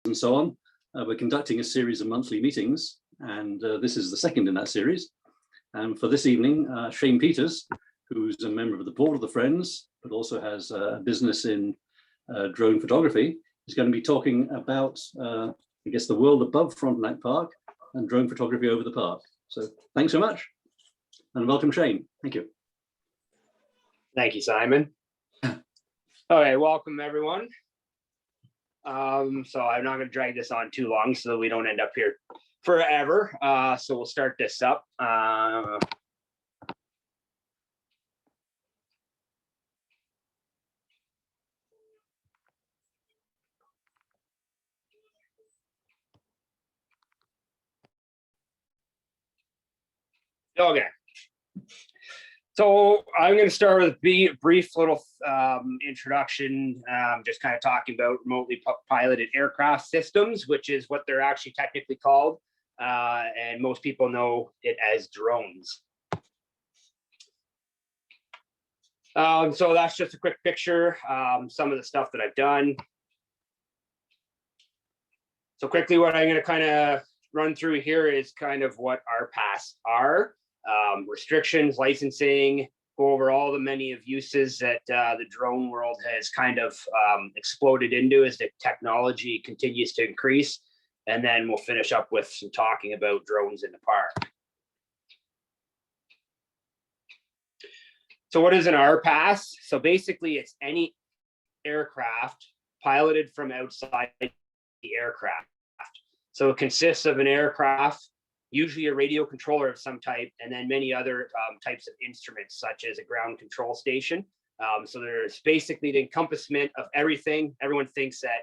and so on. We're conducting a series of monthly meetings, and this is the second in that series. And for this evening, Shane Peters, who's a member of the board of the Friends, but also has a business in drone photography, is going to be talking about, I guess, the world above Frontenac Park and drone photography over the park. So thanks so much, and welcome, Shane. Thank you. Thank you, Simon. Okay, welcome everyone. So I'm not going to drag this on too long so that we don't end up here forever. So we'll start this up. Okay. So I'm going to start with a brief little introduction, just kind of talking about remotely piloted aircraft systems, which is what they're actually technically called. And most people know it as drones. So that's just a quick picture, some of the stuff that I've done. So quickly, what I'm going to kind of run through here is kind of what our paths are. Restrictions, licensing, go over all the many of uses that the drone world has kind of exploded into as the technology continues to increase. And then we'll finish up with some talking about drones in the park. So what is an RPAS? So basically it's any aircraft piloted from outside the aircraft. So it consists of an aircraft, usually a radio controller of some type, and then many other types of instruments, such as a ground control station. So there's basically the encompassment of everything. Everyone thinks that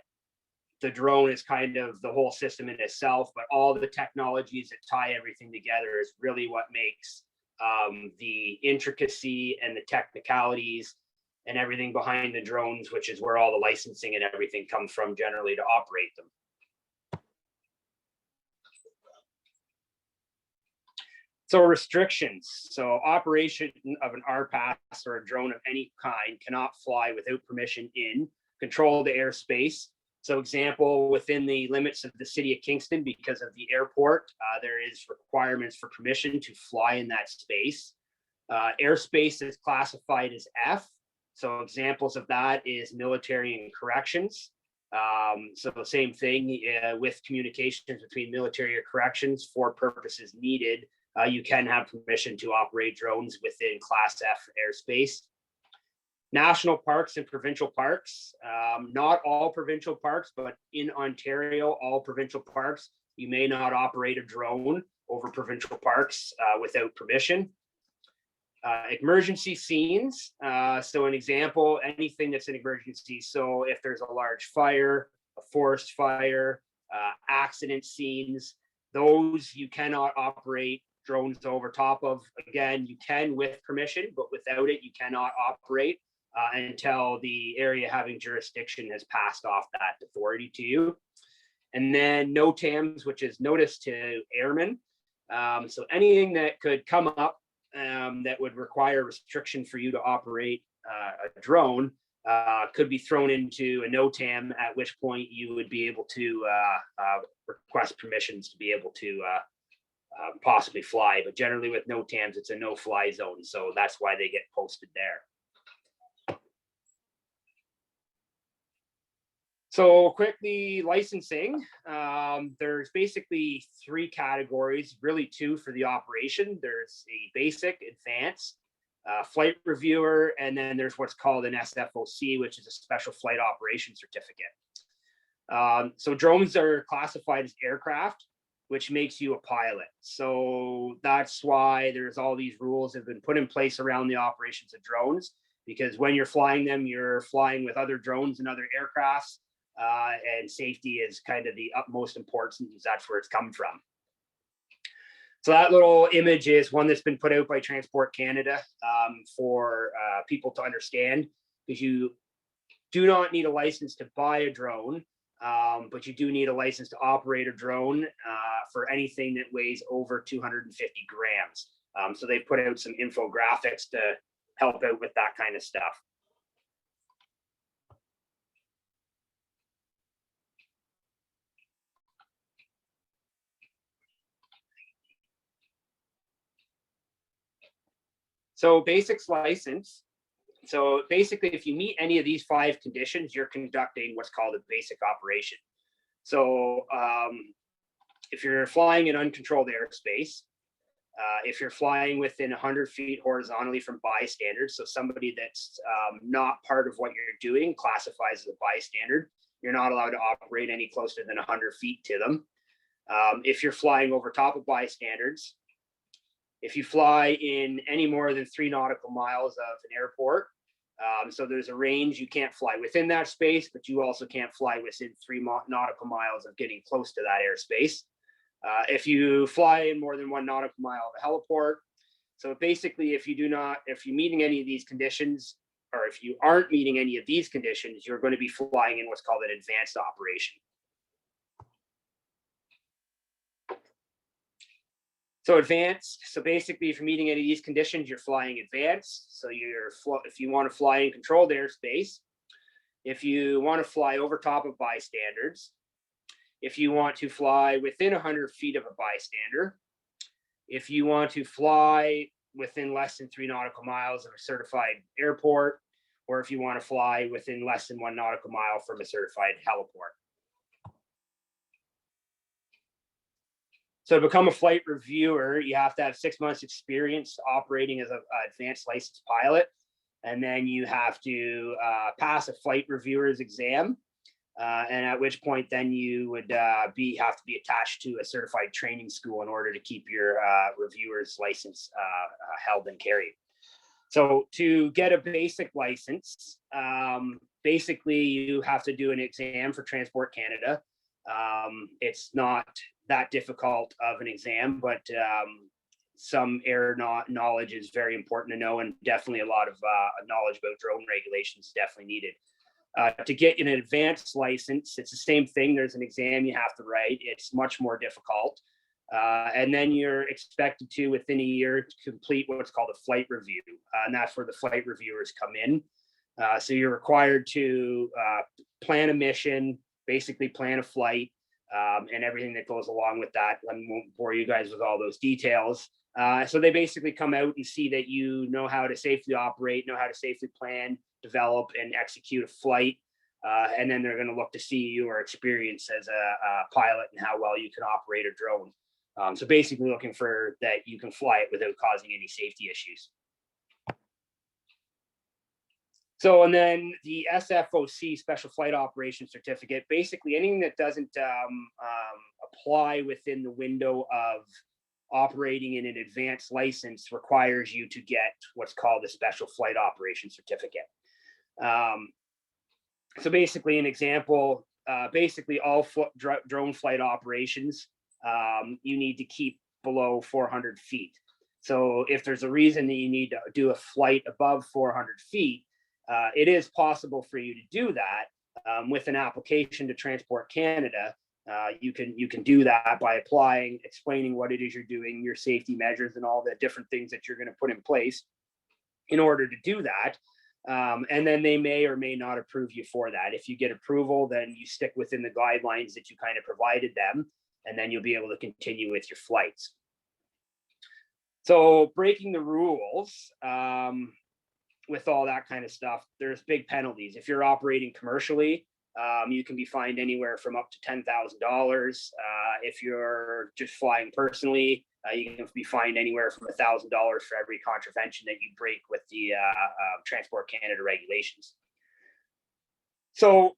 the drone is kind of the whole system in itself, but all the technologies that tie everything together is really what makes the intricacy and the technicalities and everything behind the drones, which is where all the licensing and everything comes from generally to operate them. So restrictions. So operation of an RPAS or a drone of any kind cannot fly without permission in control of the airspace. So example, within the limits of the city of Kingston, because of the airport, there is requirements for permission to fly in that space. Airspace is classified as F. So examples of that is military and corrections. So the same thing with communications between military or corrections for purposes needed. You can have permission to operate drones within Class F airspace. National parks and provincial parks, not all provincial parks, but in Ontario, all provincial parks, you may not operate a drone over provincial parks without permission. Emergency scenes, so an example, anything that's an emergency. So if there's a large fire, a forest fire, accident scenes, those you cannot operate drones over top of. Again, you can with permission, but without it, you cannot operate until the area having jurisdiction has passed off that authority to you. And then NOTAMs, which is notice to airmen. So anything that could come up that would require restriction for you to operate a drone could be thrown into a NOTAM, at which point you would be able to request permissions to be able to possibly fly. But generally with NOTAMs, it's a no-fly zone. So that's why they get posted there. So quickly, licensing. There's basically three categories, really two for the operation. There's a basic, advanced, flight reviewer, and then there's what's called an SFOC, which is a special flight operation certificate. So drones are classified as aircraft, which makes you a pilot. So that's why there's all these rules that have been put in place around the operations of drones, because when you're flying them, you're flying with other drones and other aircrafts. And safety is kind of the utmost importance. That's where it's come from. So that little image is one that's been put out by Transport Canada for people to understand, because you do not need a license to buy a drone, but you do need a license to operate a drone for anything that weighs over 250 grams. So they put out some infographics to help out with that kind of stuff. So basics license. So basically, if you meet any of these 5 conditions, you're conducting what's called a basic operation. So if you're flying in uncontrolled airspace, if you're flying within 100 feet horizontally from bystanders, so somebody that's not part of what you're doing classifies as a bystander, you're not allowed to operate any closer than 100 feet to them. If you're flying over top of bystanders, if you fly in any more than 3 nautical miles of an airport, so there's a range, you can't fly within that space, but you also can't fly within 3 nautical miles of getting close to that airspace. If you fly in more than 1 nautical mile of a heliport, so basically if you're meeting any of these conditions, or if you aren't meeting any of these conditions, you're going to be flying in what's called an advanced operation. So advanced, so basically if you're meeting any of these conditions, you're flying advanced. So if you want to fly in controlled airspace, if you want to fly over top of bystanders, if you want to fly within 100 feet of a bystander, if you want to fly within less than 3 nautical miles of a certified airport, or if you want to fly within less than 1 nautical mile from a certified heliport. So to become a flight reviewer, you have to have 6 months experience operating as an advanced licensed pilot. And then you have to pass a flight reviewer's exam. And at which point then you would have to be attached to a certified training school in order to keep your reviewer's license held and carried. So to get a basic license, basically you have to do an exam for Transport Canada. It's not that difficult of an exam, but some air knowledge is very important to know, and definitely a lot of knowledge about drone regulations is definitely needed. To get an advanced license, it's the same thing. There's an exam you have to write. It's much more difficult. And then you're expected to, within a year, to complete what's called a flight review. And that's where the flight reviewers come in. So you're required to plan a mission, basically plan a flight, and everything that goes along with that. I won't bore you guys with all those details. So they basically come out and see that you know how to safely operate, know how to safely plan, develop, and execute a flight. And then they're going to look to see your experience as a pilot and how well you can operate a drone. So basically looking for that you can fly it without causing any safety issues. So, and then the SFOC, Special Flight Operations Certificate, basically anything that doesn't apply within the window of operating in an advanced license requires you to get what's called a Special Flight Operations Certificate. So basically an example, basically all drone flight operations, you need to keep below 400 feet. So if there's a reason that you need to do a flight above 400 feet, it is possible for you to do that with an application to Transport Canada. You can do that by applying, explaining what it is you're doing, your safety measures, and all the different things that you're going to put in place in order to do that. And then they may or may not approve you for that. If you get approval, then you stick within the guidelines that you kind of provided them, and then you'll be able to continue with your flights. So breaking the rules, with all that kind of stuff, there's big penalties. If you're operating commercially, you can be fined anywhere from up to $10,000. If you're just flying personally, you can be fined anywhere from $1,000 for every contravention that you break with the Transport Canada regulations. So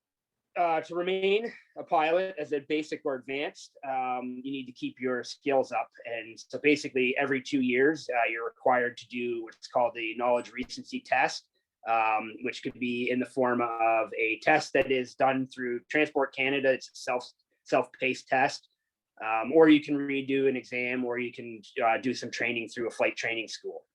to remain a pilot as a basic or advanced, you need to keep your skills up. And so basically every 2 years, you're required to do what's called the knowledge recency test, which could be in the form of a test that is done through Transport Canada. It's a self-paced test, or you can redo an exam, or you can do some training through a flight training school.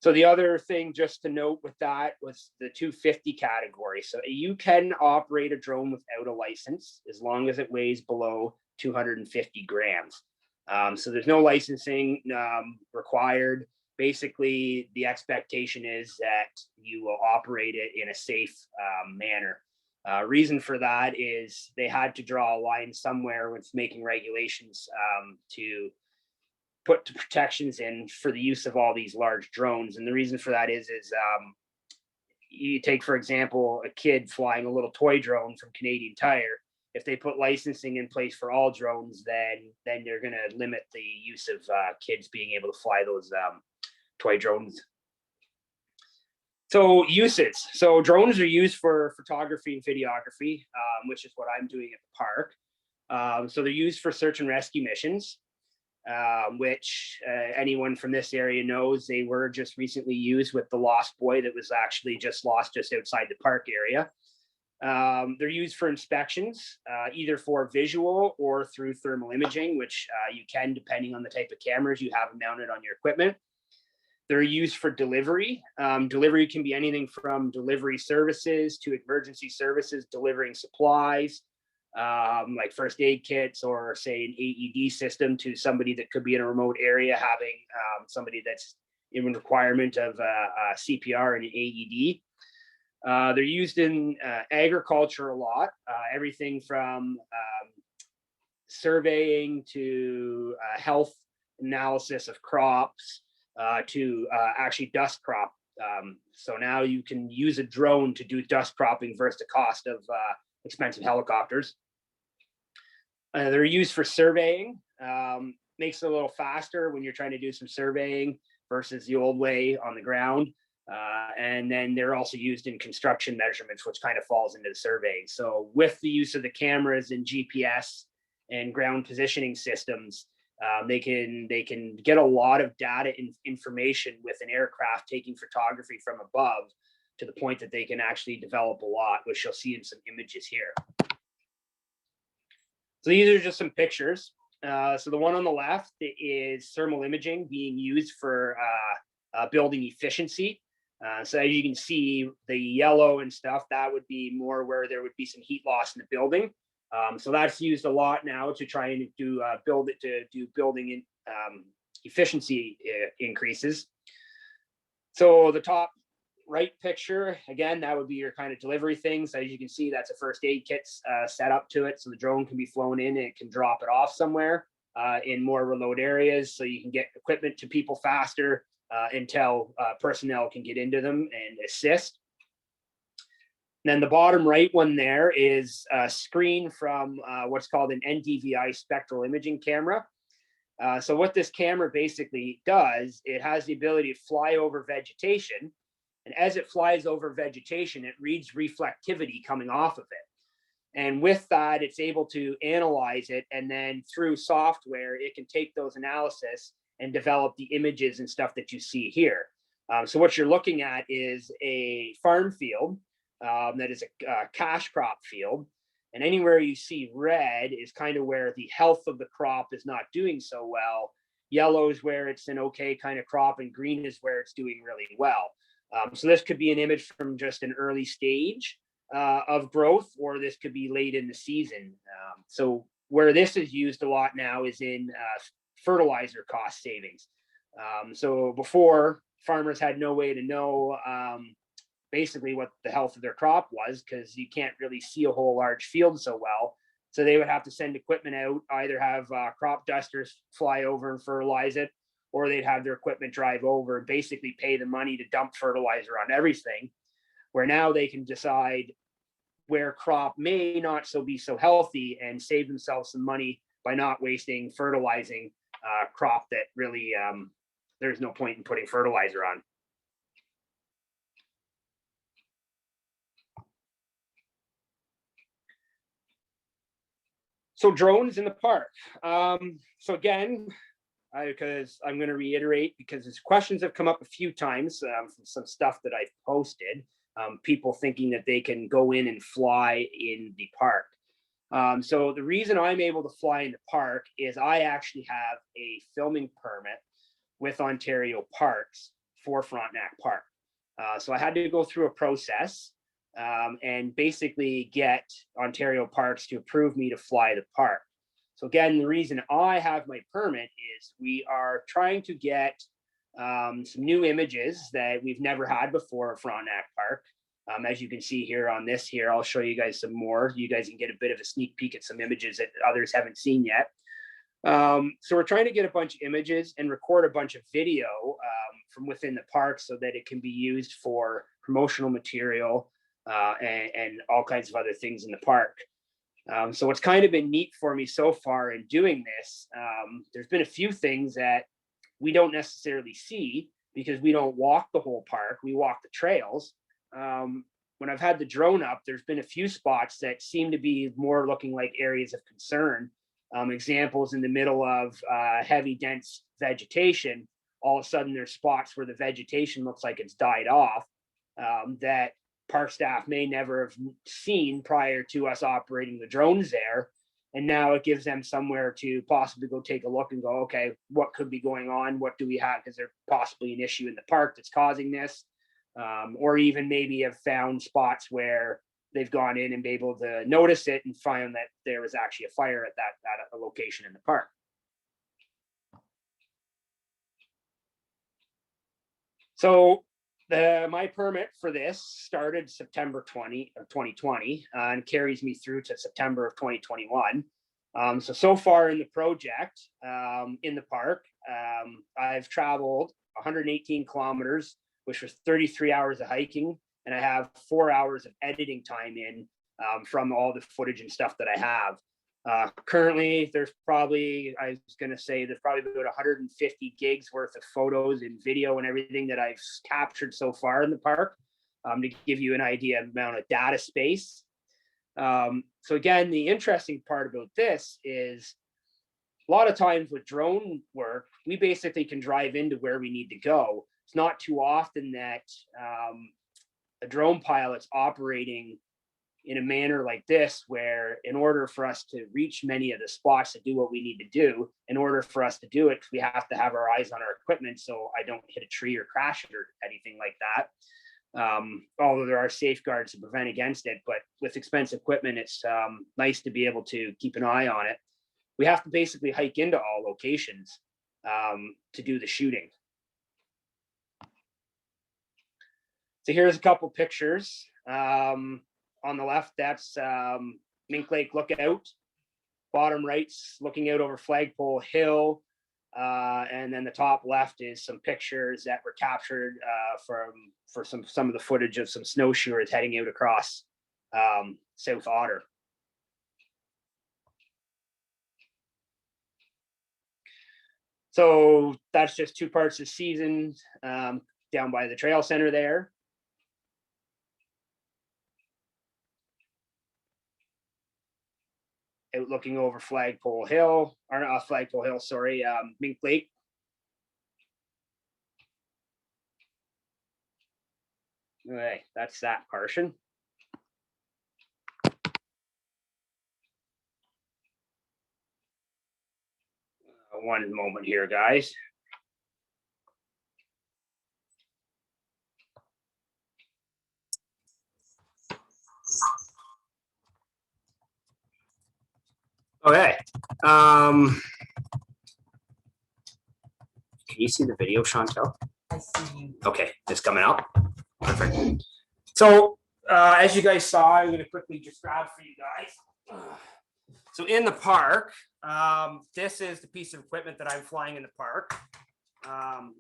So the other thing just to note with that was the 250 category. So you can operate a drone without a license as long as it weighs below 250 grams. So there's no licensing required. Basically, the expectation is that you will operate it in a safe manner. Reason for that is they had to draw a line somewhere with making regulations to put protections in for the use of all these large drones. And the reason for that is you take, for example, a kid flying a little toy drone from Canadian Tire. If they put licensing in place for all drones, then they're going to limit the use of kids being able to fly those toy drones. So uses. So drones are used for photography and videography, which is what I'm doing at the park. So they're used for search and rescue missions, which anyone from this area knows they were just recently used with the lost boy that was actually just lost just outside the park area. They're used for inspections, either for visual or through thermal imaging, which you can, depending on the type of cameras you have mounted on your equipment. They're used for delivery. Delivery can be anything from delivery services to emergency services, delivering supplies, like first aid kits, or say an AED system to somebody that could be in a remote area having somebody that's in requirement of CPR and an AED. They're used in agriculture a lot, everything from surveying to health analysis of crops, to actually dust crop. So now you can use a drone to do dust cropping versus the cost of expensive helicopters. They're used for surveying. Makes it a little faster when you're trying to do some surveying versus the old way on the ground. And then they're also used in construction measurements, which kind of falls into the surveying. So with the use of the cameras and GPS and ground positioning systems, they can get a lot of data and information with an aircraft taking photography from above to the point that they can actually develop a lot, which you'll see in some images here. So these are just some pictures. So the one on the left is thermal imaging being used for building efficiency. So as you can see, the yellow and stuff, that would be more where there would be some heat loss in the building. So that's used a lot now to try and do building in, efficiency increases. So the top right picture, again, that would be your kind of delivery things. As you can see, that's a first aid kit set up to it. So the drone can be flown in and it can drop it off somewhere in more remote areas. So you can get equipment to people faster until personnel can get into them and assist. And then the bottom right one there is a screen from what's called an NDVI spectral imaging camera. So what this camera basically does, it has the ability to fly over vegetation. And as it flies over vegetation, it reads reflectivity coming off of it. And with that, it's able to analyze it. And then through software, it can take those analysis and develop the images and stuff that you see here. So what you're looking at is a farm field that is a cash crop field. And anywhere you see red is kind of where the health of the crop is not doing so well. Yellow is where it's an okay kind of crop, and green is where it's doing really well. So this could be an image from just an early stage of growth, or this could be late in the season. So where this is used a lot now is in fertilizer cost savings. So before, farmers had no way to know basically what the health of their crop was, because you can't really see a whole large field so well. So they would have to send equipment out, either have crop dusters fly over and fertilize it, or they'd have their equipment drive over and basically pay the money to dump fertilizer on everything, where now they can decide where crop may not be so healthy and save themselves some money by not wasting fertilizing crop that really there's no point in putting fertilizer on. So drones in the park. So again, because I'm going to reiterate, because these questions have come up a few times from some stuff that I've posted, people thinking that they can go in and fly in the park. So the reason I'm able to fly in the park is I actually have a filming permit with Ontario Parks for Frontenac Park. So I had to go through a process and basically get Ontario Parks to approve me to fly the park. So again, the reason I have my permit is we are trying to get some new images that we've never had before at Frontenac Park. As you can see here on this here, I'll show you guys some more. You guys can get a bit of a sneak peek at some images that others haven't seen yet. So we're trying to get a bunch of images and record a bunch of video from within the park so that it can be used for promotional material and all kinds of other things in the park. So what's kind of been neat for me so far in doing this, there's been a few things that we don't necessarily see because we don't walk the whole park, we walk the trails. When I've had the drone up, there's been a few spots that seem to be more looking like areas of concern. Examples in the middle of heavy, dense vegetation, all of a sudden there's spots where the vegetation looks like it's died off that park staff may never have seen prior to us operating the drones there. And now it gives them somewhere to possibly go take a look and go, okay, what could be going on? What do we have? Is there possibly an issue in the park that's causing this? Or even maybe have found spots where they've gone in and be able to notice it and find that there was actually a fire at that location in the park. So my permit for this started September 2020 and carries me through to September of 2021. So far in the project, in the park, I've traveled 118 kilometers, which was 33 hours of hiking, and I have 4 hours of editing time in from all the footage and stuff that I have. Currently, there's probably, I was going to say, there's probably about 150 gigs worth of photos and video and everything that I've captured so far in the park to give you an idea of the amount of data space. So again, the interesting part about this is a lot of times with drone work, we basically can drive into where we need to go. It's not too often that a drone pilot's operating in a manner like this, where in order for us to reach many of the spots to do what we need to do, in order for us to do it, we have to have our eyes on our equipment so I don't hit a tree or crash it or anything like that. Although there are safeguards to prevent against it, but with expensive equipment, it's nice to be able to keep an eye on it. We have to basically hike into all locations to do the shooting. So here's a couple pictures. On the left, that's Mink Lake Lookout. Bottom right's looking out over Flagpole Hill. And then the top left is some pictures that were captured for some of the footage of some snowshoers heading out across South Otter. So that's just two parts of the season down by the trail center there. Out looking over Flagpole Hill, or not Flagpole Hill, sorry, Mink Lake. Okay, that's that portion. One moment here, guys. Okay. Can you see the video, Chantel? I see you. Okay, it's coming up. Perfect. So as you guys saw, I'm going to quickly just grab for you guys. So in the park, this is the piece of equipment that I'm flying in the park. So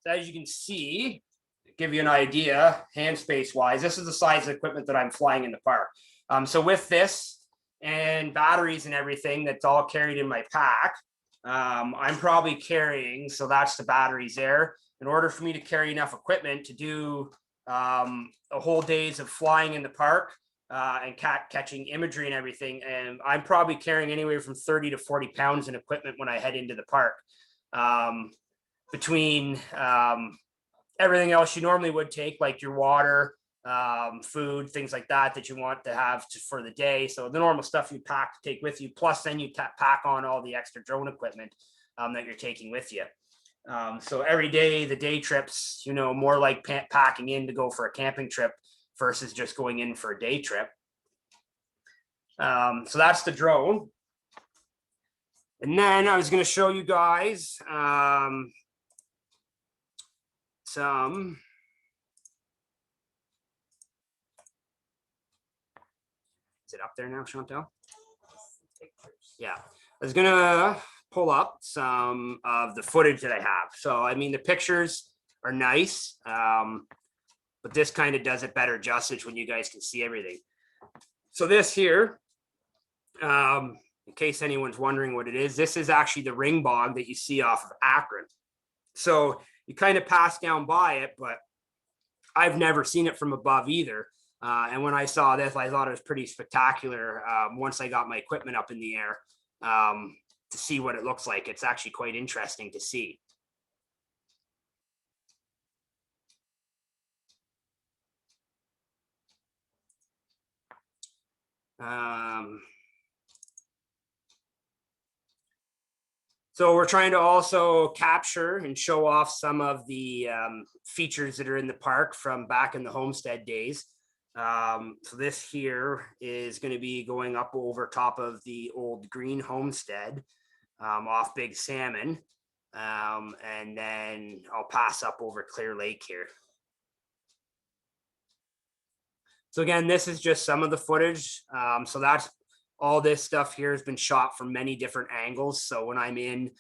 as you can see, to give you an idea, hand space wise, this is the size of equipment that I'm flying in the park. So with this and batteries and everything that's all carried in my pack, I'm probably carrying, so that's the batteries there. In order for me to carry enough equipment to do a whole days of flying in the park and catching imagery and everything, and I'm probably carrying anywhere from 30 to 40 pounds in equipment when I head into the park. Between everything else you normally would take, like your water, food, things like that you want to have for the day. So the normal stuff you take with you, plus then you pack on all the extra drone equipment that you're taking with you. So every day, the day trips, more like packing in to go for a camping trip versus just going in for a day trip. So that's the drone. And then I was going to show you guys some. Is it up there now, Chantel? Yeah, I was gonna pull up some of the footage that I have. So, I mean, the pictures are nice, but this kind of does it better justice when you guys can see everything. So this here, in case anyone's wondering what it is, this is actually the ring bog that you see off of Akron. So you kind of pass down by it, but I've never seen it from above either. And when I saw this, I thought it was pretty spectacular. Once I got my equipment up in the air, to see what it looks like. It's actually quite interesting to see. So we're trying to also capture and show off some of the features that are in the park from back in the homestead days. So this here is going to be going up over top of the old green homestead off Big Salmon. And then I'll pass up over Clear Lake here. So again, this is just some of the footage. So that's all this stuff here has been shot from many different angles. So when I'm in,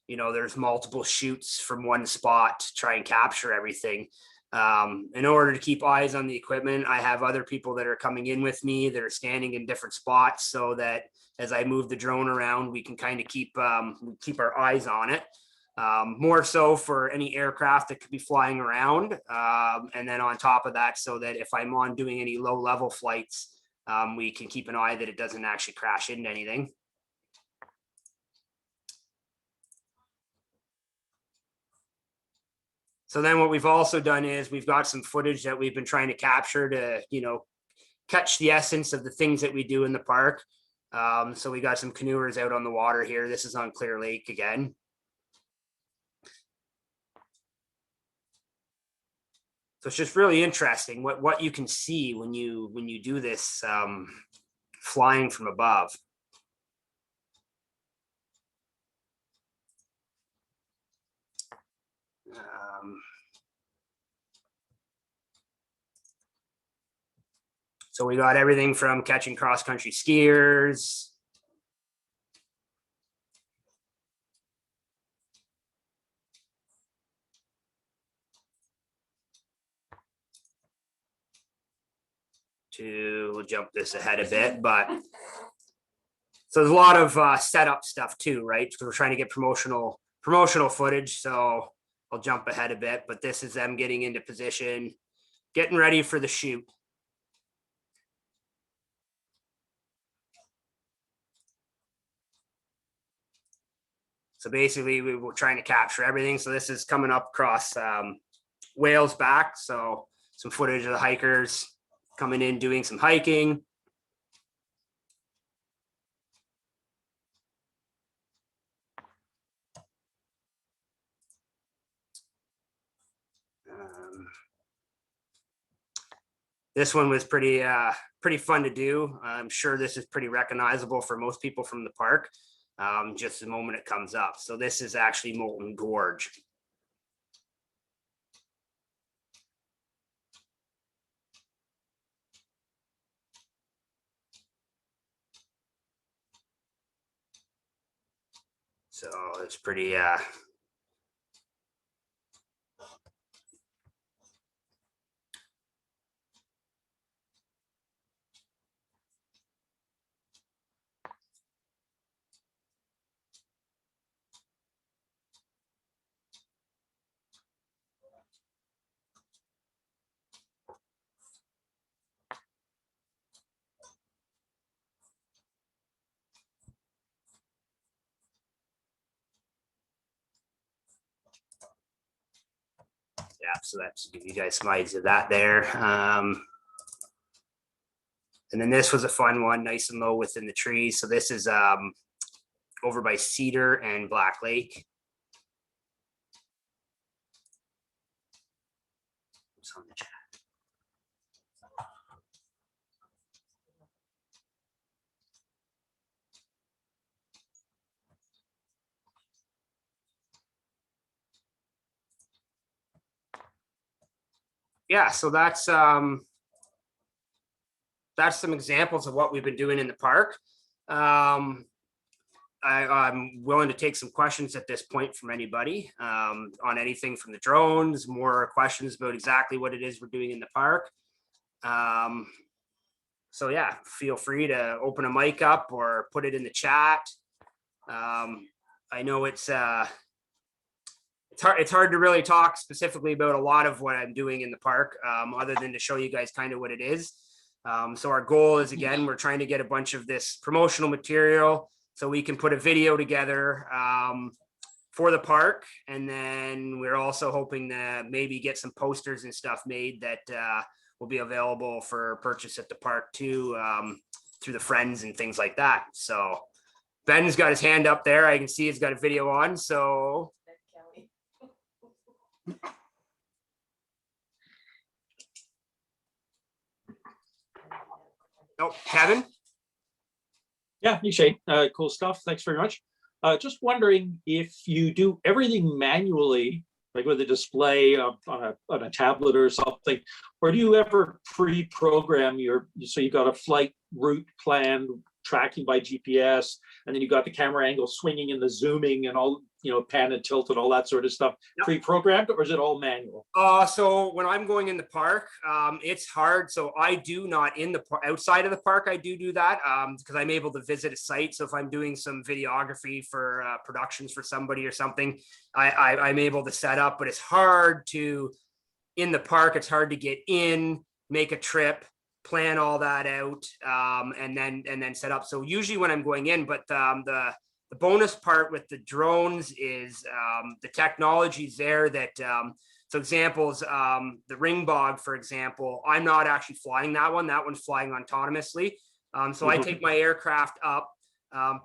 you know, there's multiple shoots from one spot to try and capture everything. In order to keep eyes on the equipment, I have other people that are coming in with me that are standing in different spots so that as I move the drone around, we can kind of keep our eyes on it. More so for any aircraft that could be flying around. And then on top of that, so that if I'm on doing any low level flights, we can keep an eye that it doesn't actually crash into anything. So then what we've also done is we've got some footage that we've been trying to capture to, you know, catch the essence of the things that we do in the park. So we got some canoers out on the water here. This is on Clear Lake again. So it's just really interesting what you can see when you do this flying from above. So we got everything from catching cross-country skiers, we'll jump this ahead a bit, but so there's a lot of setup stuff too, right? So we're trying to get promotional footage. So I'll jump ahead a bit, but this is them getting into position, getting ready for the shoot. So basically we were trying to capture everything. So this is coming up across Whales Back. So some footage of the hikers coming in, doing some hiking. This one was pretty fun to do. I'm sure this is pretty recognizable for most people from the park. Just the moment it comes up. So this is actually Molten Gorge. So it's pretty yeah, so that's give you guys some ideas of that there. And then this was a fun one, nice and low within the trees. So this is over by Cedar and Black Lake. It's on the chat. Yeah, so that's some examples of what we've been doing in the park. I'm willing to take some questions at this point from anybody on anything from the drones, more questions about exactly what it is we're doing in the park. So yeah, feel free to open a mic up or put it in the chat. I know it's hard to really talk specifically about a lot of what I'm doing in the park, other than to show you guys kind of what it is. So our goal is, again, we're trying to get a bunch of this promotional material so we can put a video together for the park. And then we're also hoping to maybe get some posters and stuff made that will be available for purchase at the park too, through the friends and things like that. So Ben's got his hand up there. I can see he's got a video on. So oh, Kevin. Yeah, you Shane. Cool stuff. Thanks very much. Just wondering if you do everything manually, like with a display on a tablet or something, or do you ever pre-program so you got a flight route planned, tracking by GPS, and then you got the camera angle swinging and the zooming and all, pan and tilt and all that sort of stuff, yep, pre-programmed, or is it all manual? So when I'm going in the park, it's hard. So I do not in the outside of the park. I do that because I'm able to visit a site. So if I'm doing some videography for productions for somebody or something, I'm able to set up. But it's hard to in the park. It's hard to get in, make a trip, plan all that out, and then set up. So usually when I'm going in, but the bonus part with the drones is the technology's there that, so examples, the Ringbog, for example, I'm not actually flying that one. That one's flying autonomously. So I take my aircraft up,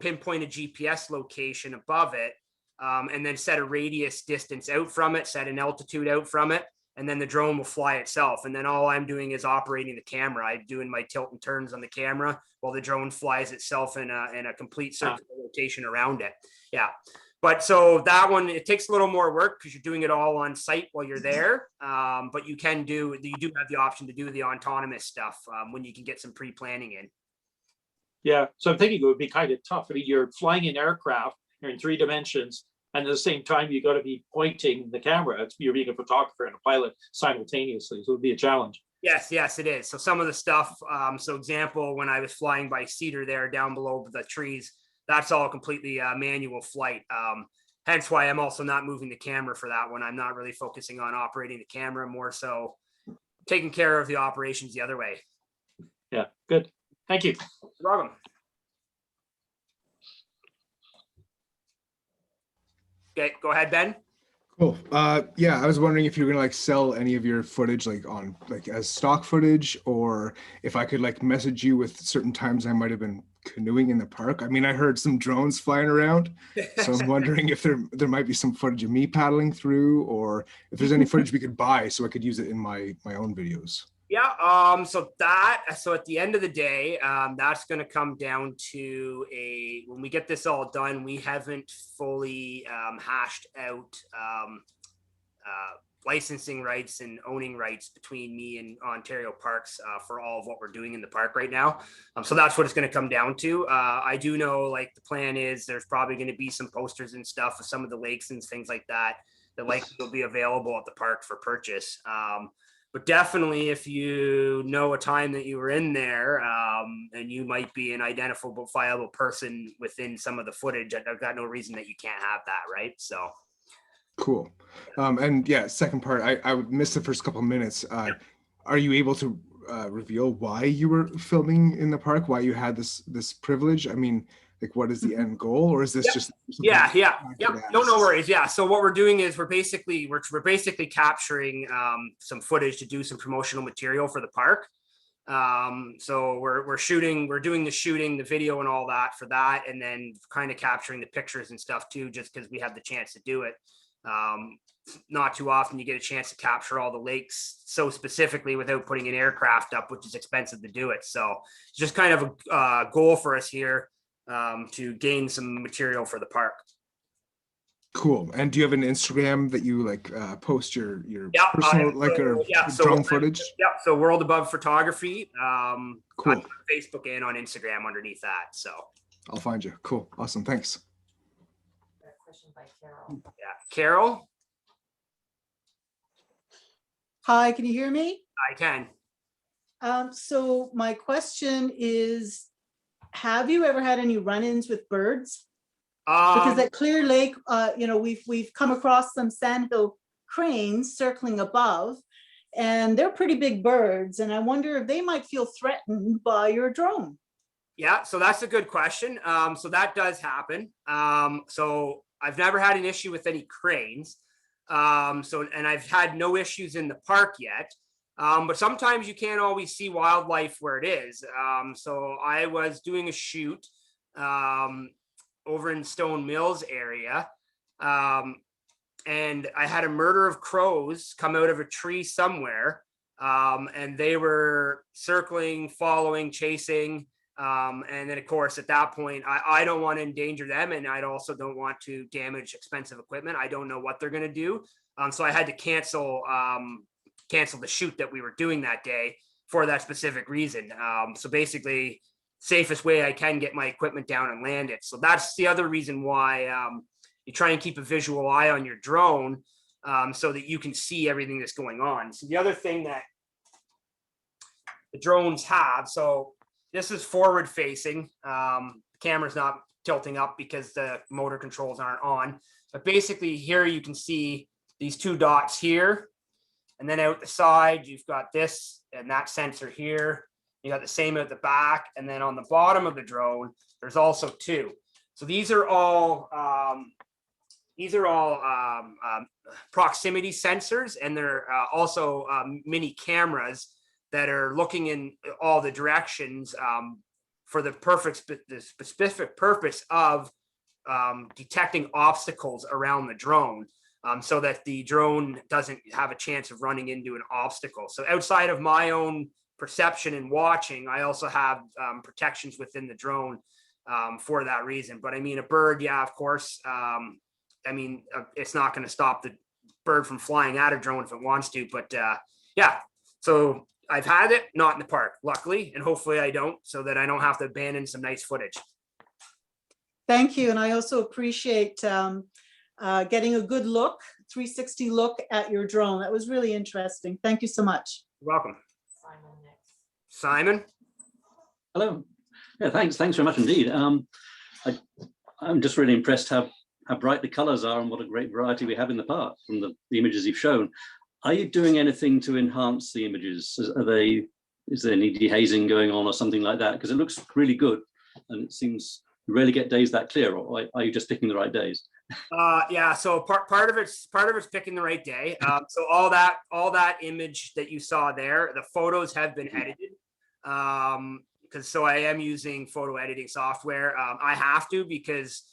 pinpoint a GPS location above it, and then set a radius distance out from it, set an altitude out from it, and then the drone will fly itself. And then all I'm doing is operating the camera. I'm doing my tilt and turns on the camera while the drone flies itself in a complete circular rotation around it. Yeah. But so that one, it takes a little more work because you're doing it all on site while you're there. But you do have the option to do the autonomous stuff when you can get some pre-planning in. Yeah. So I'm thinking it would be kind of tough. I mean, you're flying an aircraft, you're in 3 dimensions, and at the same time, you got to be pointing the camera. You're being a photographer and a pilot simultaneously. So it would be a challenge. Yes, it is. So some of the stuff, so example, when I was flying by Cedar there down below the trees, that's all completely manual flight. Hence why I'm also not moving the camera for that one. I'm not really focusing on operating the camera, more so taking care of the operations the other way. Yeah, good. Thank you. You're welcome. Okay, go ahead, Ben. Cool. Yeah, I was wondering if you're gonna sell any of your footage on as stock footage, or if I could message you with certain times I might have been canoeing in the park. I mean, I heard some drones flying around, so I'm wondering if there might be some footage of me paddling through, or if there's any footage we could buy so I could use it in my own videos. Yeah. So at the end of the day, that's going to come down to when we get this all done, we haven't fully hashed out licensing rights and owning rights between me and Ontario Parks for all of what we're doing in the park right now. So that's what it's going to come down to. I do know the plan is there's probably going to be some posters and stuff of some of the lakes and things like that likely will be available at the park for purchase. But definitely, if a time that you were in there and you might be an identifiable person within some of the footage, I've got no reason that you can't have that, right? So. Cool. And yeah, second part, I missed the first couple of minutes. Are you able to reveal why you were filming in the park, why you had this privilege? I mean, what is the end goal, or is this just? Yeah. No worries. Yeah. So what we're doing is we're basically capturing some footage to do some promotional material for the park. So we're doing the shooting, the video and all that for that. And then kind of capturing the pictures and stuff too, just because we have the chance to do it. Not too often you get a chance to capture all the lakes so specifically without putting an aircraft up, which is expensive to do it. So it's just kind of a goal for us here to gain some material for the park. Cool. And do you have an Instagram that you post your personal drone footage? Yeah. So World Above Photography. Cool. On Facebook and on Instagram underneath that. So I'll find you. Cool. Awesome. Thanks. question by Carol. Yeah, Carol, Hi, can you hear me? I can. So my question is, have you ever had any run-ins with birds? Because at Clear Lake, we've come across some sandhill cranes circling above, and they're pretty big birds, and I wonder if they might feel threatened by your drone. Yeah, so that's a good question. So that does happen. So I've never had an issue with any cranes. And I've had no issues in the park yet. But sometimes you can't always see wildlife where it is. So I was doing a shoot over in Stone Mills area. And I had a murder of crows come out of a tree somewhere. And they were circling, following, chasing. And then of course, at that point, I don't want to endanger them. And I also don't want to damage expensive equipment. I don't know what they're going to do. So I had to cancel the shoot that we were doing that day for that specific reason. So basically, safest way I can get my equipment down and land it. So that's the other reason why you try and keep a visual eye on your drone so that you can see everything that's going on. So the other thing that the drones have, so this is forward facing. The camera's not tilting up because the motor controls aren't on. But basically here you can see these two dots here. And then out the side, you've got this and that sensor here. You got the same at the back. And then on the bottom of the drone, there's also two. So these are all proximity sensors, and they're also mini cameras that are looking in all the directions for the specific purpose of detecting obstacles around the drone, so that the drone doesn't have a chance of running into an obstacle. So outside of my own perception and watching, I also have protections within the drone for that reason. But I mean, a bird, yeah, of course. It's not going to stop the bird from flying at a drone if it wants to, but yeah. So I've had it, not in the park, luckily, and hopefully I don't, so that I don't have to abandon some nice footage. Thank you. And I also appreciate getting a good look, 360 look at your drone. That was really interesting. Thank you so much. You're welcome. Simon next. Simon? Hello. Yeah, thanks very much indeed. I'm just really impressed how bright the colors are and what a great variety we have in the park from the images you've shown. Are you doing anything to enhance the images? Is there any dehazing going on or something like that? Because it looks really good, and it seems you rarely get days that clear. Or are you just picking the right days? Yeah. So part of it's picking the right day. So all that image that you saw there, the photos have been edited. Because so I am using photo editing software. I have to because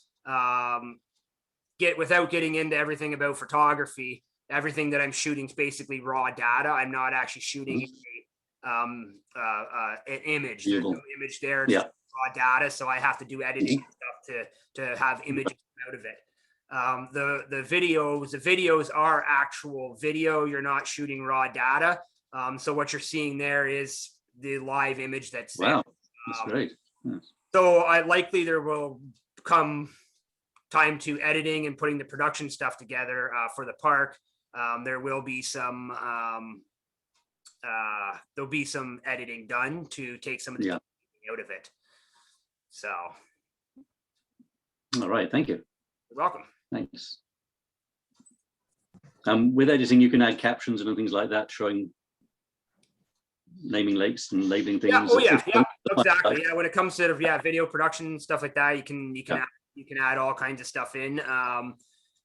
without getting into everything about photography. Everything that I'm shooting is basically raw data. I'm not actually shooting an image. There's no image there, it's just raw data. So I have to do editing stuff to have images out of it. The videos are actual video. You're not shooting raw data. So what you're seeing there is the live image that's wow, that's great. Yes. So there will come time to editing and putting the production stuff together for the park. There will be some editing done to take some of the out of it. So, all right, thank you. You're welcome. Thanks. With editing, you can add captions and things like that, showing naming lakes and labeling things. Yeah. Oh yeah, exactly. Yeah, when it comes to video production and stuff like that, you can add all kinds of stuff in.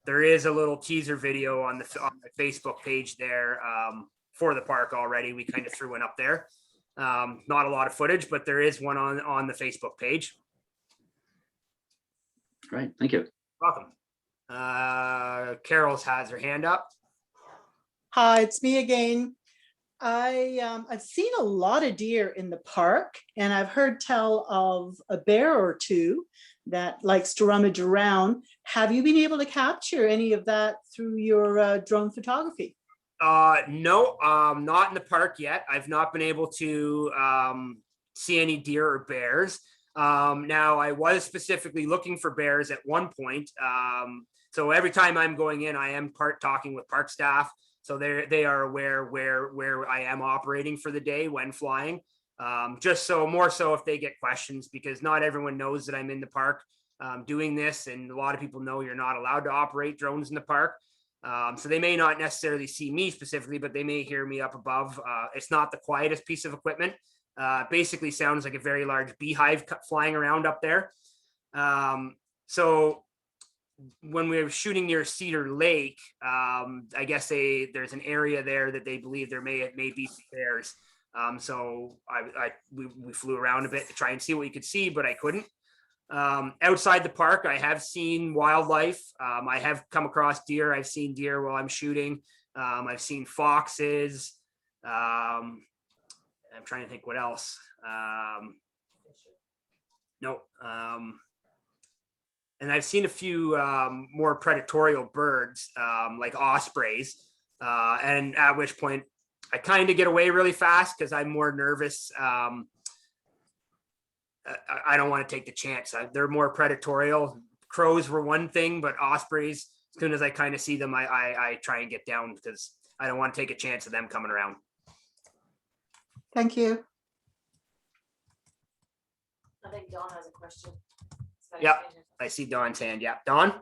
There is a little teaser video on the Facebook page there for the park already. We kind of threw one up there. Not a lot of footage, but there is one on the Facebook page. Great, thank you. Welcome. Carol's has her hand up. Hi, it's me again. I've seen a lot of deer in the park, and I've heard tell of a bear or two that likes to rummage around. Have you been able to capture any of that through your drone photography? No, not in the park yet. I've not been able to see any deer or bears. Now I was specifically looking for bears at one point. So every time I'm going in, I am talking with park staff. So they are aware where I am operating for the day when flying. Just so more so if they get questions, because not everyone knows that I'm in the park doing this. And a lot of people know you're not allowed to operate drones in the park. So they may not necessarily see me specifically, but they may hear me up above. It's not the quietest piece of equipment. Basically sounds like a very large beehive flying around up there. So when we were shooting near Cedar Lake, I guess there's an area there that they believe there may be bears. So we flew around a bit to try and see what we could see, but I couldn't. Outside the park, I have seen wildlife. I have come across deer. I've seen deer while I'm shooting. I've seen foxes. I'm trying to think what else. No. And I've seen a few more predatory birds, like ospreys. And at which point I kind of get away really fast because I'm more nervous. I don't want to take the chance. They're more predatory. Crows were one thing, but ospreys, as soon as I kind of see them, I try and get down because I don't want to take a chance of them coming around. Thank you. I think Dawn has a question. So Yep. I see Dawn's hand. Yeah, Dawn?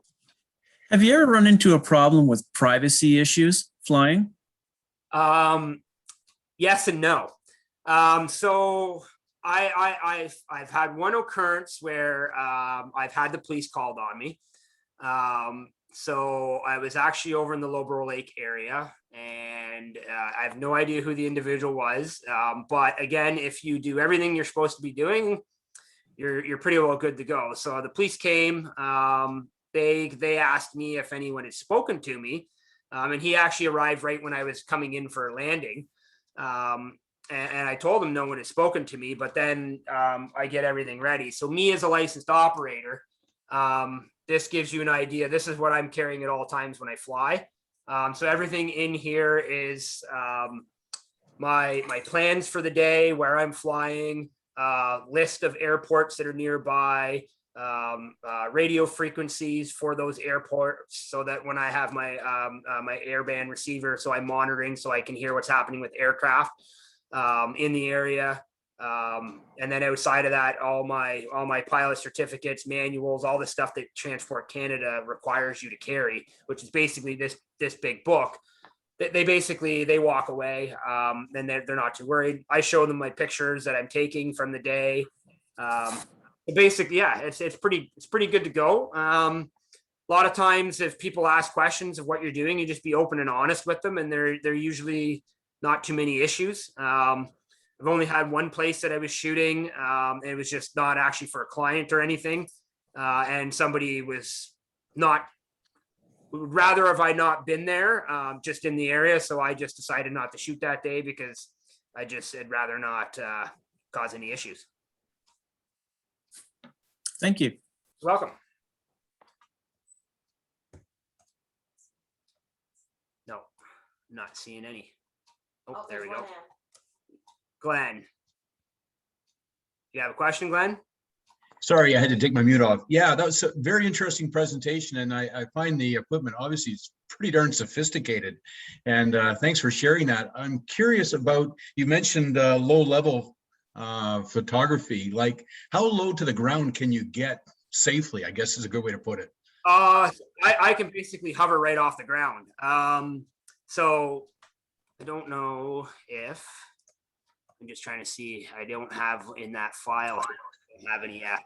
Have you ever run into a problem with privacy issues flying? Yes and no. So I've had one occurrence where I've had the police called on me. So I was actually over in the Lowborough Lake area, and I have no idea who the individual was. But again, if you do everything you're supposed to be doing, you're pretty well good to go. So the police came. They asked me if anyone had spoken to me, and he actually arrived right when I was coming in for a landing. And I told him no one had spoken to me, but then I get everything ready. So me as a licensed operator, this gives you an idea. This is what I'm carrying at all times when I fly. So everything in here is my plans for the day, where I'm flying, list of airports that are nearby, radio frequencies for those airports, so that when I have my my airband receiver, so I'm monitoring so I can hear what's happening with aircraft in the area. And then outside of that, all my pilot certificates, manuals, all the stuff that Transport Canada requires you to carry, which is basically this big book. They walk away, and they're not too worried. I show them my pictures that I'm taking from the day. Basically, yeah, it's pretty good to go. A lot of times, if people ask questions of what you're doing, you just be open and honest with them, and they're usually not too many issues. I've only had one place that I was shooting. It was just not actually for a client or anything, and somebody was not. Would rather have I not been there, just in the area. So I just decided not to shoot that day because I'd rather not cause any issues. Thank you. You're welcome. No, not seeing any. Oh, there we go. Glenn. You have a question, Glenn? Sorry, I had to take my mute off. Yeah, that was a very interesting presentation, and I find the equipment obviously is pretty darn sophisticated. And thanks for sharing that. I'm curious about, you mentioned low level photography. Like, how low to the ground can you get safely, I guess is a good way to put it. I can basically hover right off the ground. So I don't know if, I'm just trying to see, I don't have in that file, I don't have any yet.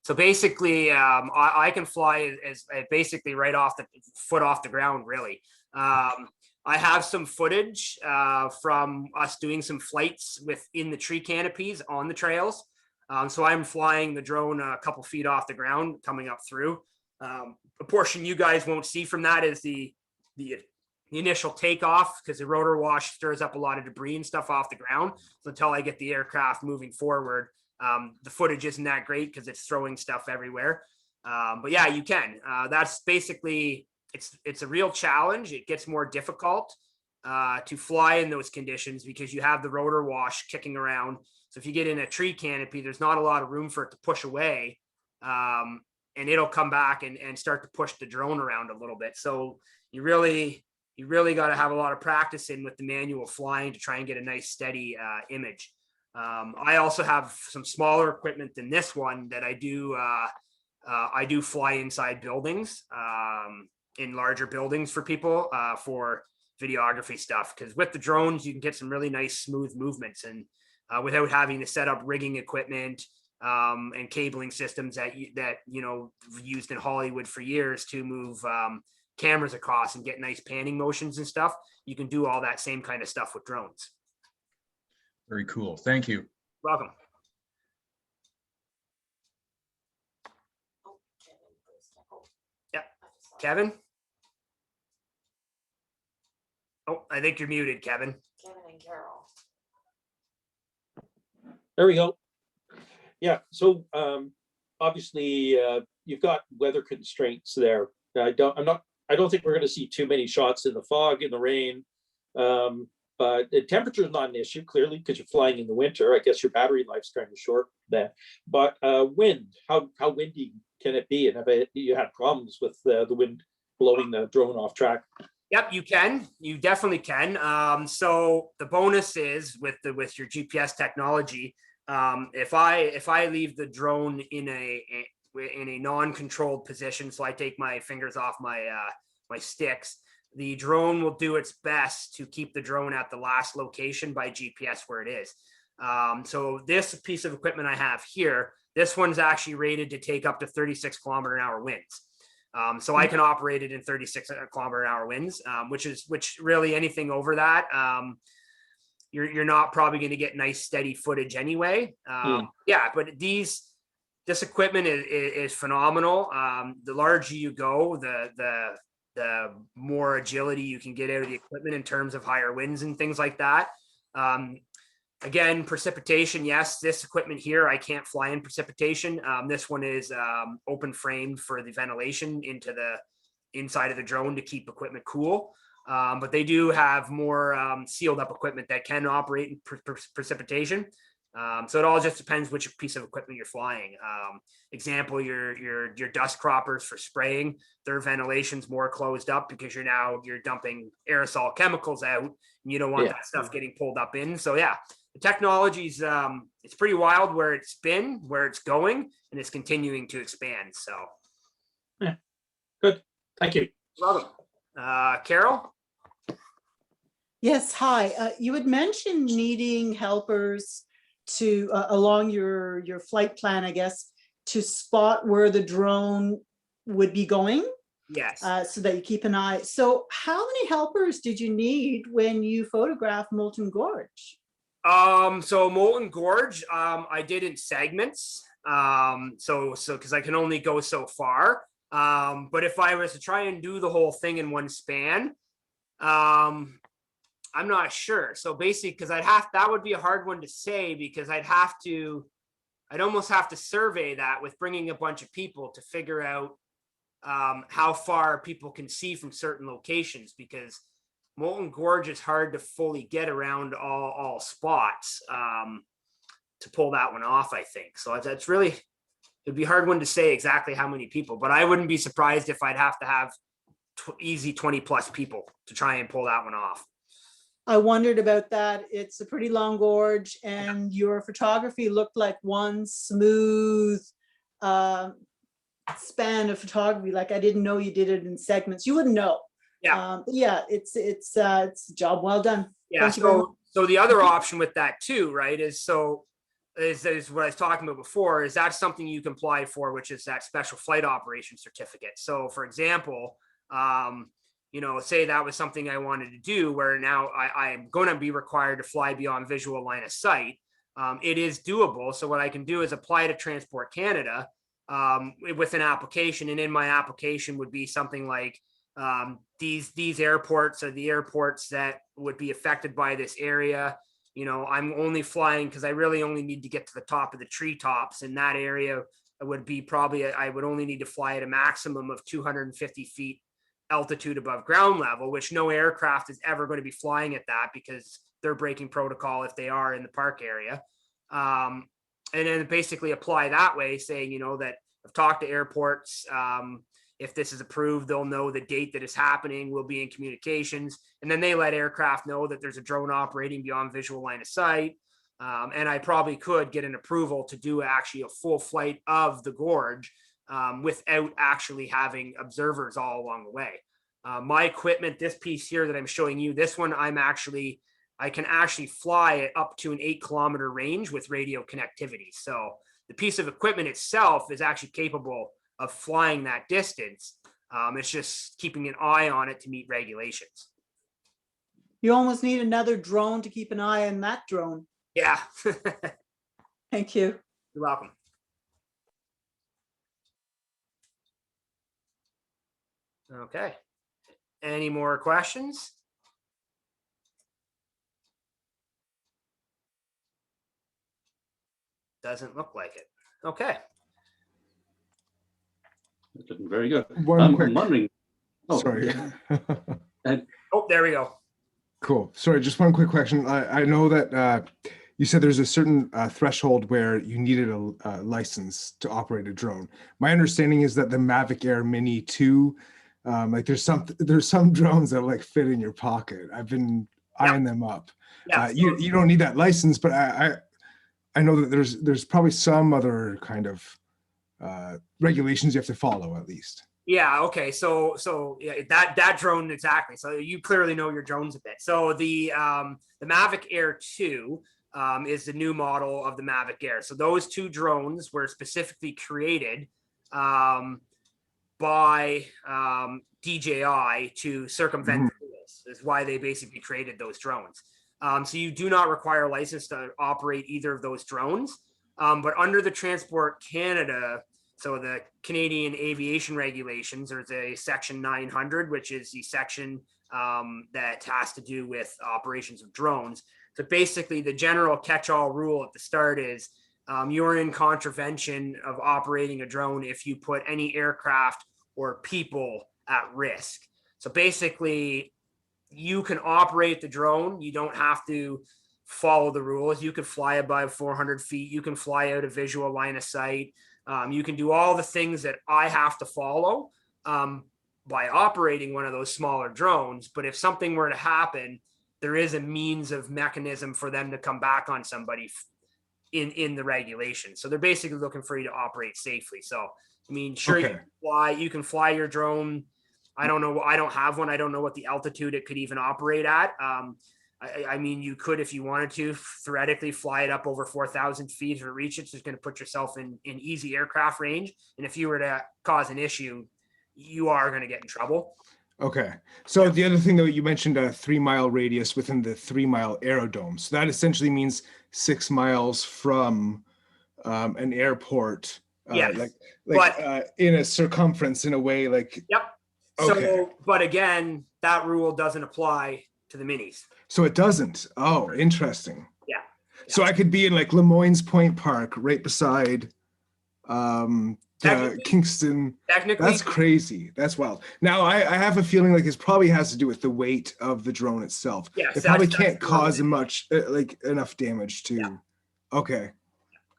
So basically, I can fly as basically right off the foot off the ground, really. I have some footage from us doing some flights within the tree canopies on the trails. So I'm flying the drone a couple feet off the ground, coming up through. The portion you guys won't see from that is the initial takeoff, because the rotor wash stirs up a lot of debris and stuff off the ground. So until I get the aircraft moving forward, the footage isn't that great because it's throwing stuff everywhere. But yeah, you can. That's basically, it's a real challenge. It gets more difficult to fly in those conditions because you have the rotor wash kicking around. So if you get in a tree canopy, there's not a lot of room for it to push away. And it'll come back and start to push the drone around a little bit. So you really got to have a lot of practice in with the manual flying to try and get a nice steady image. I also have some smaller equipment than this one that I do fly inside buildings, in larger buildings for people, for videography stuff. Because with the drones, you can get some really nice smooth movements, and without having to set up rigging equipment and cabling systems that used in Hollywood for years to move cameras across and get nice panning motions and stuff. You can do all that same kind of stuff with drones. Very cool. Thank you. Welcome. Oh, Kevin, please. Oh, Yep. I just saw Kevin? Oh, I think you're muted, Kevin. Kevin and Carol. There we go. Yeah, so obviously you've got weather constraints there. I don't think we're going to see too many shots in the fog, in the rain. But the temperature is not an issue, clearly, because you're flying in the winter. I guess your battery life's kind of short then. But wind, how windy can it be? And have you had problems with the wind blowing the drone off track? Yep, you can. You definitely can. So the bonus is with your GPS technology, if I leave the drone in a non-controlled position, so I take my fingers off my sticks, the drone will do its best to keep the drone at the last location by GPS where it is. So this piece of equipment I have here, this one's actually rated to take up to 36 km/h winds. So I can operate it in 36 km/h winds, which really anything over that, you're not probably going to get nice steady footage anyway. Yeah, but this equipment is phenomenal. The larger you go, the more agility you can get out of the equipment in terms of higher winds and things like that. Again, precipitation, yes, this equipment here, I can't fly in precipitation. This one is open framed for the ventilation into the inside of the drone to keep equipment cool. But they do have more sealed up equipment that can operate in precipitation. So it all just depends which piece of equipment you're flying. Example, your dust croppers for spraying, their ventilation's more closed up because you're dumping aerosol chemicals out, and you don't want that stuff getting pulled up in. So yeah, the technology's it's pretty wild where it's been, where it's going, and it's continuing to expand. So yeah, good. Thank you. Welcome. Carol? Yes, hi. You had mentioned needing helpers to along your flight plan, I guess, to spot where the drone would be going. Yes. So that you keep an eye. So how many helpers did you need when you photographed Molten Gorge? So Molten Gorge, I did in segments. So because I can only go so far. But if I was to try and do the whole thing in one span, I'm not sure. So basically, because that would be a hard one to say, because I'd almost have to survey that with bringing a bunch of people to figure out how far people can see from certain locations, because Molten Gorge is hard to fully get around all spots to pull that one off, I think. So that's really, it'd be a hard one to say exactly how many people, but I wouldn't be surprised if I'd have to have easy 20 plus people to try and pull that one off. I wondered about that. It's a pretty long gorge, and your photography looked like one smooth span of photography. Like I didn't know you did it in segments. You wouldn't know. Yeah. Yeah, it's a job well done. Yeah. So the other option with that too, right, is what I was talking about before, is that's something you can apply for, which is that special flight operation certificate. So for example, say that was something I wanted to do where now I'm going to be required to fly beyond visual line of sight. It is doable. So what I can do is apply to Transport Canada with an application. And in my application would be something like these airports are the airports that would be affected by this area. I'm only flying because I really only need to get to the top of the treetops in that area. It would be I would only need to fly at a maximum of 250 feet altitude above ground level, which no aircraft is ever going to be flying at that because they're breaking protocol if they are in the park area. And then basically apply that way, saying, you know, that I've talked to airports. If this is approved, they'll know the date that is happening. We'll be in communications. And then they let aircraft know that there's a drone operating beyond visual line of sight. And I probably could get an approval to do actually a full flight of the gorge without actually having observers all along the way. My equipment, this piece here that I'm showing you, this one I can actually fly it up to an 8-kilometer range with radio connectivity. So the piece of equipment itself is actually capable of flying that distance. It's just keeping an eye on it to meet regulations. You almost need another drone to keep an eye on that drone. Yeah. Thank you. You're welcome. Okay. Any more questions? Doesn't look like it. Okay. That's looking very good. One quick- I'm wondering. Oh, Sorry. Oh, there we go. Cool. Sorry, just one quick question. I know that you said there's a certain threshold where you needed a license to operate a drone. My understanding is that the Mavic Air Mini 2, like there's some drones that like fit in your pocket. I've been eyeing them up. Yeah. You don't need that license, but I know that there's probably some other kind of regulations you have to follow at least. Yeah. Okay. So yeah, that drone exactly. So you clearly know your drones a bit. So the Mavic Air 2 is the new model of the Mavic Air. So those two drones were specifically created by DJI to circumvent the rules. Is why they basically created those drones. So you do not require a license to operate either of those drones. But under the Transport Canada, so the Canadian aviation regulations, there's a section 900, which is the section that has to do with operations of drones. So basically the general catch-all rule at the start is you're in contravention of operating a drone if you put any aircraft or people at risk. So basically you can operate the drone. You don't have to follow the rules. You could fly above 400 feet. You can fly out a visual line of sight. You can do all the things that I have to follow by operating one of those smaller drones. But if something were to happen, there is a means of mechanism for them to come back on somebody in the regulation. So they're basically looking for you to operate safely. So, I mean, sure, Okay. you can fly your drone. I don't know. I don't have one. I don't know what the altitude it could even operate at. I mean, you could, if you wanted to, theoretically fly it up over 4,000 feet to reach it. It's just going to put yourself in easy aircraft range. And if you were to cause an issue, you are going to get in trouble. Okay. So the other thing though, you mentioned a 3-mile radius within the 3-mile aerodome. So that essentially means 6 miles from an airport, Yes, in a circumference in a way like. Yep. Okay. So, but again, that rule doesn't apply to the minis. So it doesn't. Oh, interesting. Yeah. So I could be in like Lemoyne's Point Park right beside Technically- Kingston. Technically, That's crazy. That's wild. Now I have a feeling like it probably has to do with the weight of the drone itself. Yes, It probably that's can't the cause one. much like enough damage to. Yeah. Okay.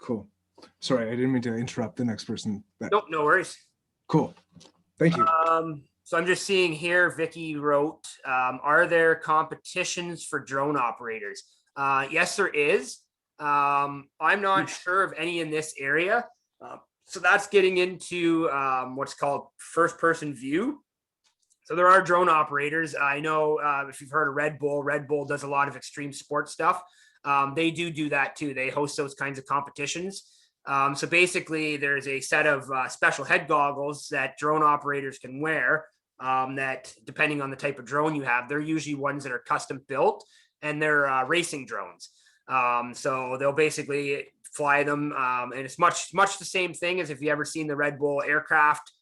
Cool. Sorry, I didn't mean to interrupt the next person. nope, no worries. Cool. Thank you. So I'm just seeing here, Vicky wrote, are there competitions for drone operators? Yes, there is. I'm not sure of any in this area. So that's getting into what's called first person view. So there are drone operators. I know if you've heard of Red Bull does a lot of extreme sports stuff. They do that too. They host those kinds of competitions. So basically there's a set of special head goggles that drone operators can wear that depending on the type of drone you have, they're usually ones that are custom built and they're racing drones. So they'll basically fly them. And it's much the same thing as if you ever seen the Red Bull aircraft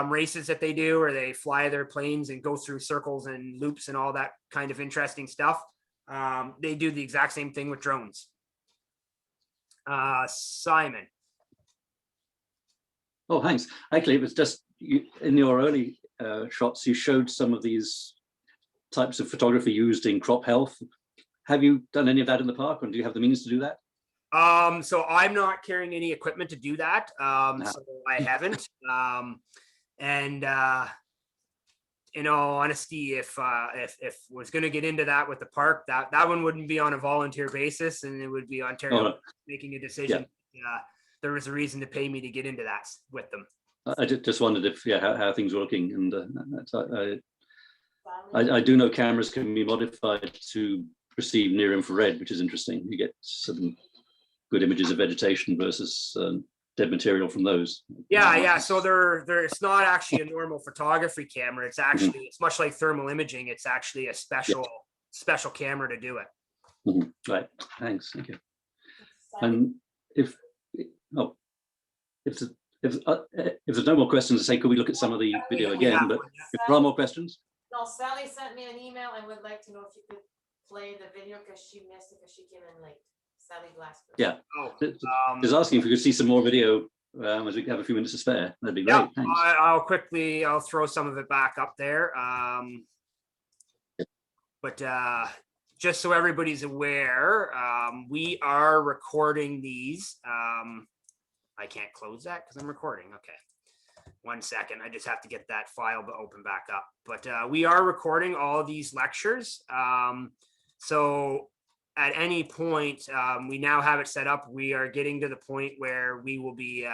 races that they do, or they fly their planes and go through circles and loops and all that kind of interesting stuff. They do the exact same thing with drones. Simon. Oh, thanks. Actually, it was just in your early shots, you showed some of these types of photography used in crop health. Have you done any of that in the park, and do you have the means to do that? So I'm not carrying any equipment to do that. So I haven't. And in all honesty, if was going to get into that with the park, that one wouldn't be on a volunteer basis, and it would be Ontario making a decision. There was a reason to pay me to get into that with them. I just wondered if, how things were looking, and I do know cameras can be modified to receive near infrared, which is interesting. You get some good images of vegetation versus dead material from those. Yeah. So it's not actually a normal photography camera. It's actually it's much like thermal imaging. It's actually a special camera to do it. Right. Thanks. Thank you. And if there's no more questions, to say, could we look at some of the video again? But if there are more questions. No, Sally sent me an email and would like to know if you could play the video because she missed it because she came in late. Sally Glasper. Yeah. Oh, Just asking if we could see some more video as we have a few minutes to spare. That'd be great. Thanks. I'll throw some of it back up there. But just so everybody's aware, we are recording these. I can't close that because I'm recording. Okay. 1 second. I just have to get that file to open back up. But we are recording all of these lectures. So at any point, we now have it set up. We are getting to the point where we will be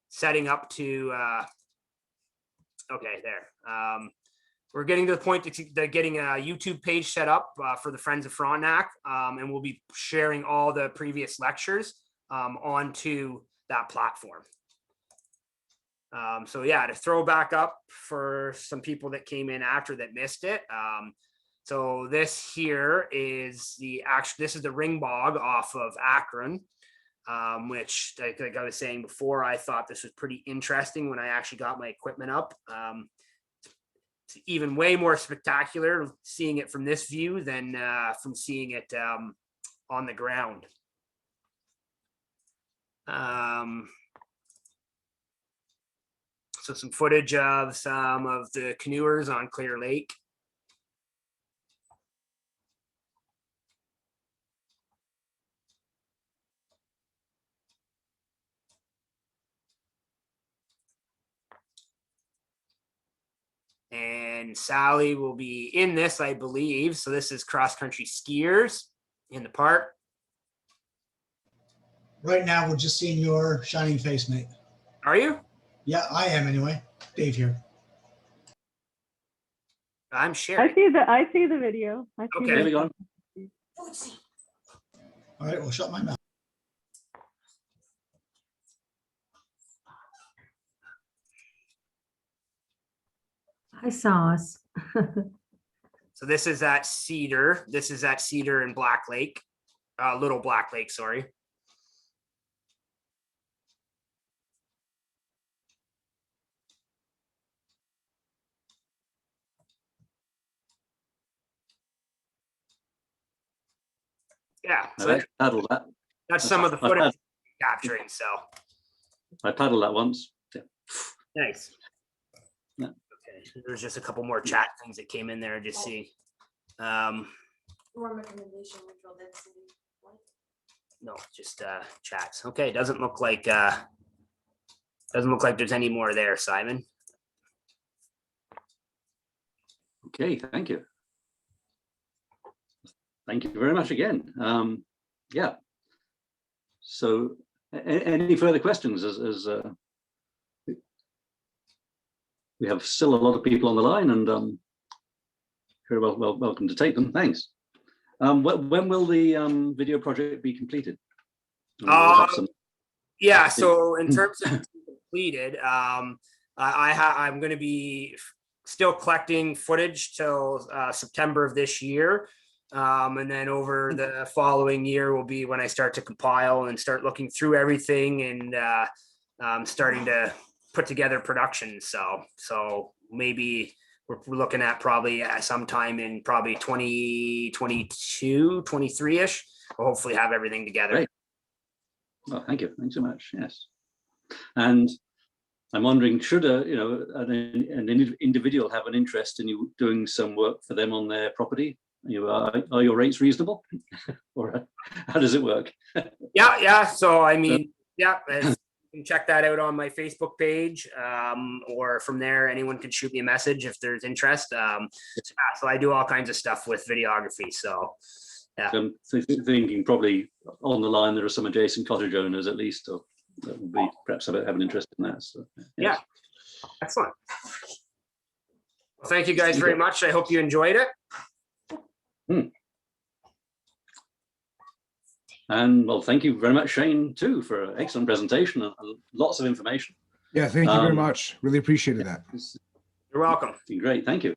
setting up to, okay, there. We're getting to the point to getting a YouTube page set up for the Friends of Frontenac, and we'll be sharing all the previous lectures onto that platform. So yeah, to throw back up for some people that came in after that missed it. So this here is this is the ring bog off of Akron, which like I was saying before, I thought this was pretty interesting when I actually got my equipment up. It's even way more spectacular seeing it from this view than from seeing it on the ground. So some footage of some of the canoers on Clear Lake. And Sally will be in this, I believe. So this is cross-country skiers in the park. Right now, we're just seeing your shining face, mate. Are you? Yeah, I am anyway. Dave here. I'm sharing. I see the video. Okay. There we go. All right, we'll shut my mouth. I saw us. So this is at Cedar. This is at Cedar and Black Lake. Little Black Lake, sorry. Yeah, so I paddled that. that's some of the footage I'm capturing. So I paddled that once. Yeah. nice. Yeah. Okay, there's just a couple more chat things that came in there. Just see. More recommendation, neutral density. What? No, just chats. Okay, doesn't look like there's any more there, Simon. Okay, thank you. Thank you very much again. Yeah. So, any further questions? As we have still a lot of people on the line, and very welcome to take them. Thanks. When will the video project be completed? Yeah. So in terms of completed, I'm going to be still collecting footage till September of this year. And then over the following year will be when I start to compile and start looking through everything and starting to put together production. So maybe we're looking at probably sometime in probably 2022, 23-ish. We'll hopefully have everything together. Great. Well, thank you. Thanks so much. Yes. And I'm wondering, should an individual have an interest in you doing some work for them on their property? are your rates reasonable? Or how does it work? Yeah. So I mean, yeah, you can check that out on my Facebook page, or from there, anyone can shoot me a message if there's interest. So I do all kinds of stuff with videography. So yeah. I'm thinking probably on the line there are some adjacent cottage owners at least, or that would be perhaps have an interest in that. So, Yeah. Excellent. Well, thank you guys very much. I hope you enjoyed it. And well, thank you very much, Shane, too, for an excellent presentation and lots of information. Yeah, thank you very much. Really appreciated that. It's You're welcome. been great. Thank you.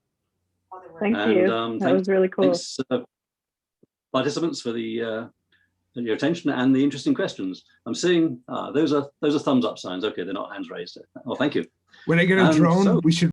Thank And, you. That thanks- was really cool. Thanks, participants, for your attention and the interesting questions. I'm seeing those are thumbs up signs. Okay, they're not hands raised. Oh, thank you. When I get a drone, so- we should